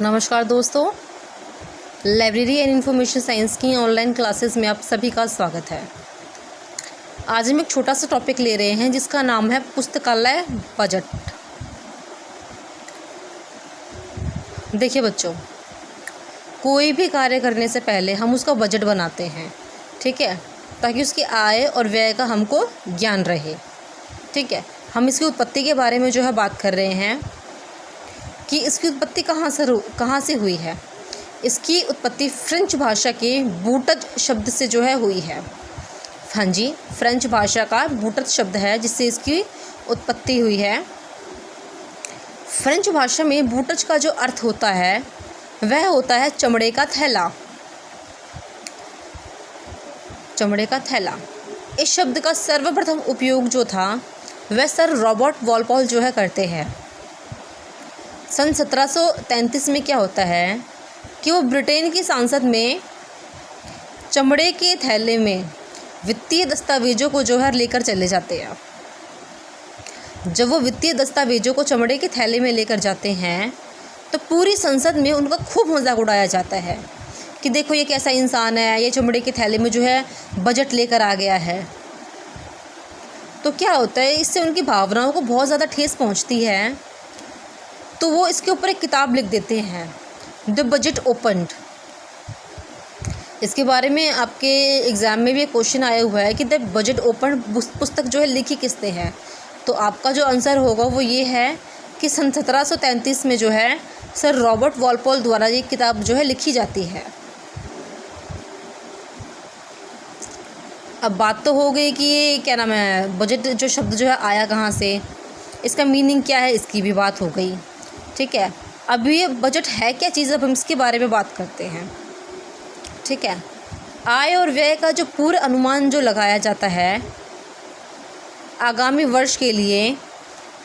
नमस्कार दोस्तों, library and information science की ऑनलाइन क्लासेस में आप सभी का स्वागत है। आज हम एक छोटा सा टॉपिक ले रहे हैं जिसका नाम है पुस्तकालय बजट। देखिए बच्चों, कोई भी कार्य करने से पहले हम उसका बजट बनाते हैं, ठीक है, ताकि उसकी आय और व्यय का हमको ज्ञान रहे। ठीक है, हम इसकी उत्पत्ति के बारे में बात कर रहे हैं कि इसकी उत्पत्ति कहाँ से हुई है। इसकी उत्पत्ति फ्रेंच भाषा के बूटज शब्द से हुई है। हाँ जी, फ्रेंच भाषा का बूटज शब्द है जिससे इसकी उत्पत्ति हुई है। फ्रेंच भाषा में बूटज का जो अर्थ होता है वह होता है चमड़े का थैला। चमड़े का थैला, इस शब्द का सर्वप्रथम उपयोग जो था वह सर रॉबर्ट वॉलपॉल करते हैं। सन 1733 में क्या होता है कि वो ब्रिटेन की संसद में चमड़े के थैले में वित्तीय दस्तावेजों को लेकर चले जाते हैं। जब वो वित्तीय दस्तावेजों को चमड़े के थैले में लेकर जाते हैं तो पूरी संसद में उनका खूब मजाक उड़ाया जाता है कि देखो ये कैसा इंसान है, ये चमड़े के थैले में बजट लेकर आ गया है। तो क्या होता है, इससे उनकी भावनाओं को बहुत ज़्यादा ठेस पहुंचती है। तो वो इसके ऊपर एक किताब लिख देते हैं, द बजट ओपन्ड। इसके बारे में आपके एग्ज़ाम में भी एक क्वेश्चन आया हुआ है कि द बजट ओपन्ड पुस्तक लिखी किसने है। तो आपका जो आंसर होगा वो ये है कि सन 1733 में सर रॉबर्ट वॉलपॉल द्वारा ये किताब लिखी जाती है। अब बात तो हो गई कि ये क्या नाम है, बजट शब्द आया कहाँ से, इसका मीनिंग क्या है, इसकी भी बात हो गई। ठीक है, अब ये बजट है क्या चीज़, अब हम इसके बारे में बात करते हैं। ठीक है, आय और व्यय का पूर्व अनुमान लगाया जाता है आगामी वर्ष के लिए,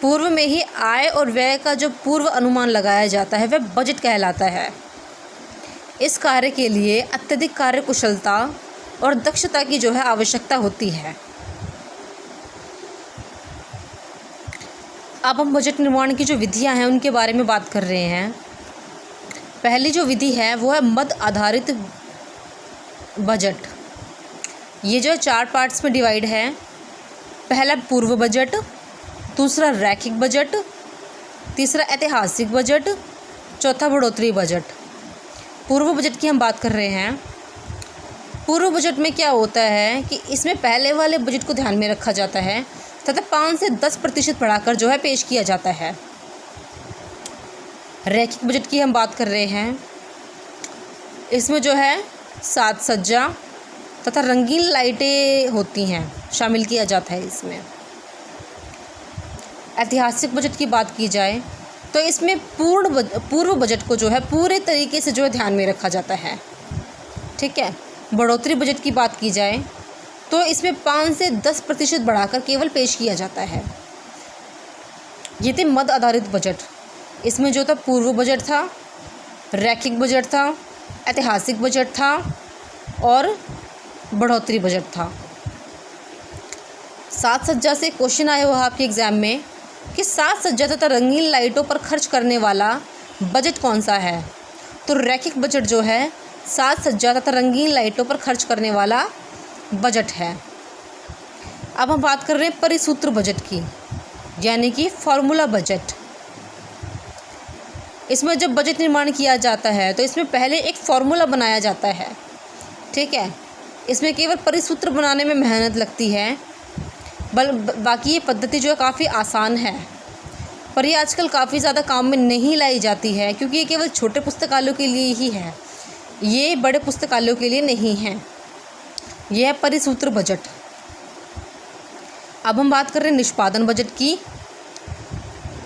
पूर्व में ही आय और व्यय का पूर्व अनुमान लगाया जाता है वह बजट कहलाता है। इस कार्य के लिए अत्यधिक कार्यकुशलता और दक्षता की आवश्यकता होती है। अब हम बजट निर्माण की विधियां हैं उनके बारे में बात कर रहे हैं। पहली विधि है वो है मद आधारित बजट। ये 4 पार्ट्स में डिवाइड है। पहला पूर्व बजट, दूसरा रैखिक बजट, तीसरा ऐतिहासिक बजट, चौथा बढ़ोतरी बजट। पूर्व बजट की हम बात कर रहे हैं। पूर्व बजट में क्या होता है कि इसमें पहले वाले बजट को ध्यान में रखा जाता है तथा 5 से 10% बढ़ाकर पेश किया जाता है। रैखिक बजट की हम बात कर रहे हैं। इसमें साज सज्जा तथा रंगीन लाइटें होती हैं, शामिल किया जाता है इसमें। ऐतिहासिक बजट की बात की जाए तो इसमें पूर्व बजट को पूरे तरीके से ध्यान में रखा जाता है। ठीक है, बढ़ोतरी बजट की बात की जाए तो इसमें 5 से 10% बढ़ाकर केवल पेश किया जाता है। ये थे मद आधारित बजट। इसमें था पूर्व बजट था, रैखिक बजट था, ऐतिहासिक बजट था और बढ़ोतरी बजट था। साज सज्जा से क्वेश्चन आया हुआ आपके एग्ज़ाम में कि साज सज्जा तथा रंगीन लाइटों पर खर्च करने वाला बजट कौन सा है। तो रैखिक बजट साज सज्जा तथा रंगीन लाइटों पर खर्च करने वाला बजट है। अब हम बात कर रहे हैं परिसूत्र बजट की, यानी कि फॉर्मूला बजट। इसमें जब बजट निर्माण किया जाता है तो इसमें पहले एक फॉर्मूला बनाया जाता है। ठीक है, इसमें केवल परिसूत्र बनाने में मेहनत लगती है, बाकी ये पद्धति काफ़ी आसान है, पर ये आजकल काफ़ी ज़्यादा काम में नहीं लाई जाती है क्योंकि ये केवल छोटे पुस्तकालयों के लिए ही है, ये बड़े पुस्तकालयों के लिए नहीं है। यह है परिसूत्र बजट। अब हम बात कर रहे हैं निष्पादन बजट की।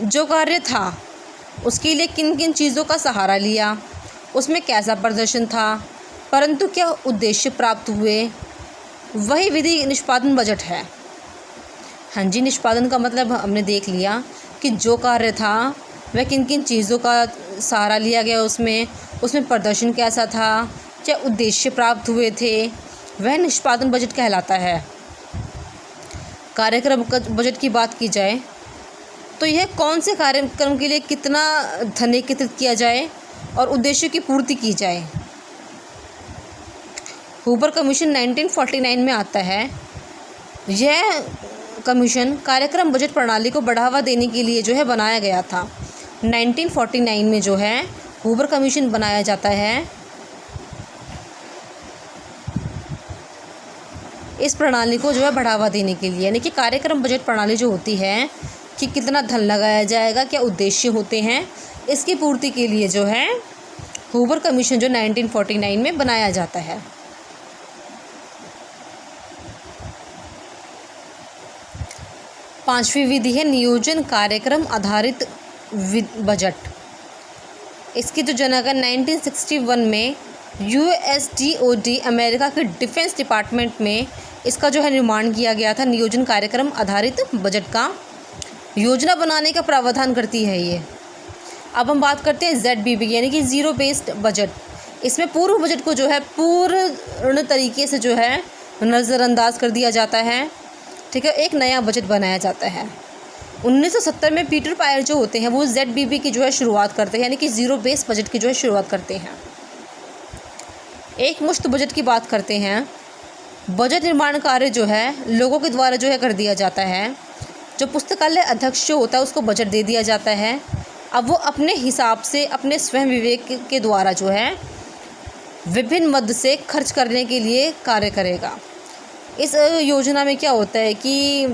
जो कार्य था उसके लिए किन किन चीज़ों का सहारा लिया, उसमें कैसा प्रदर्शन था, परंतु क्या उद्देश्य प्राप्त हुए, वही विधि निष्पादन बजट है। हाँ जी, निष्पादन का मतलब हमने देख लिया कि जो कार्य था वह किन किन चीज़ों का सहारा लिया गया, उसमें प्रदर्शन कैसा था, क्या उद्देश्य प्राप्त हुए थे, वह निष्पादन बजट कहलाता है। कार्यक्रम बजट की बात की जाए तो यह कौन से कार्यक्रम के लिए कितना धन एकत्रित किया जाए और उद्देश्यों की पूर्ति की जाए। हूवर कमीशन 1949 में आता है। यह कमीशन कार्यक्रम बजट प्रणाली को बढ़ावा देने के लिए जो है बनाया गया था। 1949 में जो है हूवर कमीशन बनाया जाता है। इस प्रणाली को जो है बढ़ावा देने के लिए, यानी कि कार्यक्रम बजट प्रणाली जो होती है कि कितना धन लगाया जाएगा, क्या उद्देश्य होते हैं, इसकी पूर्ति के लिए जो है हूवर कमीशन जो 1949 में बनाया जाता है। पांचवी विधि है नियोजन कार्यक्रम आधारित बजट। इसकी जो जनक है 1961 में USDOD अमेरिका के डिफेंस डिपार्टमेंट में इसका जो है निर्माण किया गया था। नियोजन कार्यक्रम आधारित बजट का योजना बनाने का प्रावधान करती है ये। अब हम बात करते हैं ZBB यानी कि ज़ीरो बेस्ड बजट। इसमें पूर्व बजट को जो है पूर्ण तरीके से जो है नज़रअंदाज कर दिया जाता है, ठीक है। एक नया बजट बनाया जाता है। 1970 में पीटर पायर जो होते हैं वो ZBB की जो है शुरुआत करते हैं, यानी कि ज़ीरो बेस्ड बजट की जो है शुरुआत करते हैं। एक मुश्त बजट की बात करते हैं। बजट निर्माण कार्य जो है लोगों के द्वारा जो है कर दिया जाता है। जो पुस्तकालय अध्यक्ष जो होता है उसको बजट दे दिया जाता है। अब वो अपने हिसाब से अपने स्वयं विवेक के द्वारा जो है विभिन्न मद से खर्च करने के लिए कार्य करेगा। इस योजना में क्या होता है कि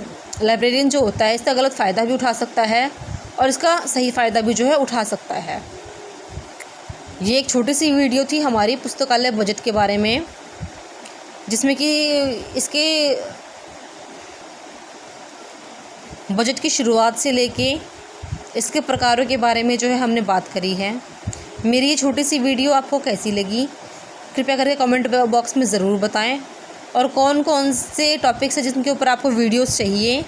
लाइब्रेरियन जो होता है इसका गलत फ़ायदा भी उठा सकता है और इसका सही फ़ायदा भी जो है उठा सकता है। ये एक छोटी सी वीडियो थी हमारी पुस्तकालय बजट के बारे में, जिसमें कि इसके बजट की शुरुआत से लेके इसके प्रकारों के बारे में जो है हमने बात करी है। मेरी ये छोटी सी वीडियो आपको कैसी लगी कृपया करके कमेंट बॉक्स में ज़रूर बताएं। और कौन कौन से टॉपिक्स हैं जिनके ऊपर आपको वीडियोस चाहिए,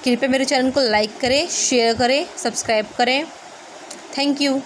कृपया मेरे चैनल को लाइक करें, शेयर करें, सब्सक्राइब करें। Thank you.